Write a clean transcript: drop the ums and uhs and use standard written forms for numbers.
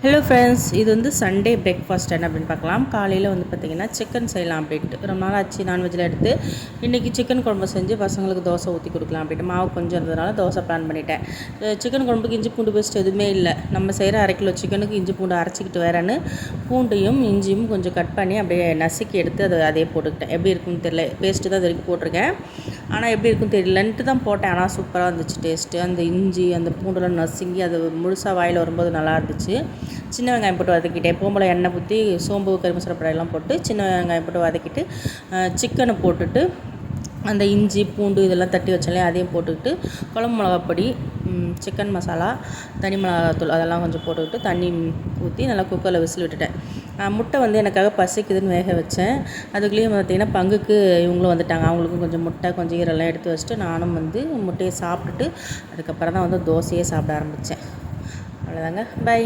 Hello friends, இது வந்து Sunday breakfast என்ன அப்படின்னு பார்க்கலாம். காலையில் வந்து பார்த்திங்கன்னா சிக்கன் செய்யலாம் அப்படின்ட்டு ரொம்ப நாள் ஆச்சு நான்வெஜ்ஜில் எடுத்து. இன்றைக்கி சிக்கன் குழம்பு செஞ்சு பசங்களுக்கு தோசை ஊற்றி கொடுக்கலாம் அப்படின்ட்டு மாவு கொஞ்சம் இருந்ததுனால தோசை பிளான் பண்ணிட்டேன். சிக்கன் குழம்புக்கு இஞ்சி பூண்டு பேஸ்ட் எதுவுமே இல்லை. நம்ம செய்கிற 1/2 கிலோ சிக்கனுக்கு இஞ்சி பூண்டு அரைச்சிக்கிட்டு வரேன்னு பூண்டையும் இஞ்சியும் கொஞ்சம் கட் பண்ணி அப்படியே நசுக்கி எடுத்து அதே போட்டுக்கிட்டேன். எப்படி இருக்குன்னு தெரியல, பேஸ்ட்டு தான் இது வரைக்கும் போட்டிருக்கேன். ஆனால் எப்படி இருக்குன்னு தெரியலன்ட்டு தான் போட்டேன். ஆனால் சூப்பராக இருந்துச்சு டேஸ்ட்டு. அந்த இஞ்சி அந்த பூண்டெல்லாம் நசுங்கி அது முழுசாக வாயில் வரும்போது நல்லா இருந்துச்சு. சின்ன வெங்காயம் போட்டு வதக்கிட்டேன். எப்பவும் போல் எண்ணெய் ஊற்றி சோம்பு கறி மசாலா படையெல்லாம் போட்டு சின்ன வெங்காயம் போட்டு வதக்கிட்டு சிக்கனை போட்டுட்டு அந்த இஞ்சி பூண்டு இதெல்லாம் தட்டி வச்சாலே அதையும் போட்டுக்கிட்டு குழம்பு மிளகாப்பொடி, சிக்கன் மசாலா, தனி மிளகாத்தூள் அதெல்லாம் கொஞ்சம் போட்டுக்கிட்டு தண்ணி ஊற்றி நல்லா குக்கரில் விசில் விட்டுட்டேன். முட்டை வந்து எனக்காக பசிக்குதுன்னு வேக வச்சேன். அதுக்குள்ளேயும் பார்த்திங்கன்னா பங்குக்கு இவங்களும் வந்துட்டாங்க. அவங்களுக்கும் கொஞ்சம் முட்டை கொஞ்சம் ஈரெல்லாம் எடுத்து வச்சுட்டு நானும் வந்து முட்டையை சாப்பிட்டுட்டு அதுக்கப்புறம் தான் வந்து தோசையே சாப்பிட ஆரம்பித்தேன். அவ்வளோதாங்க. பை.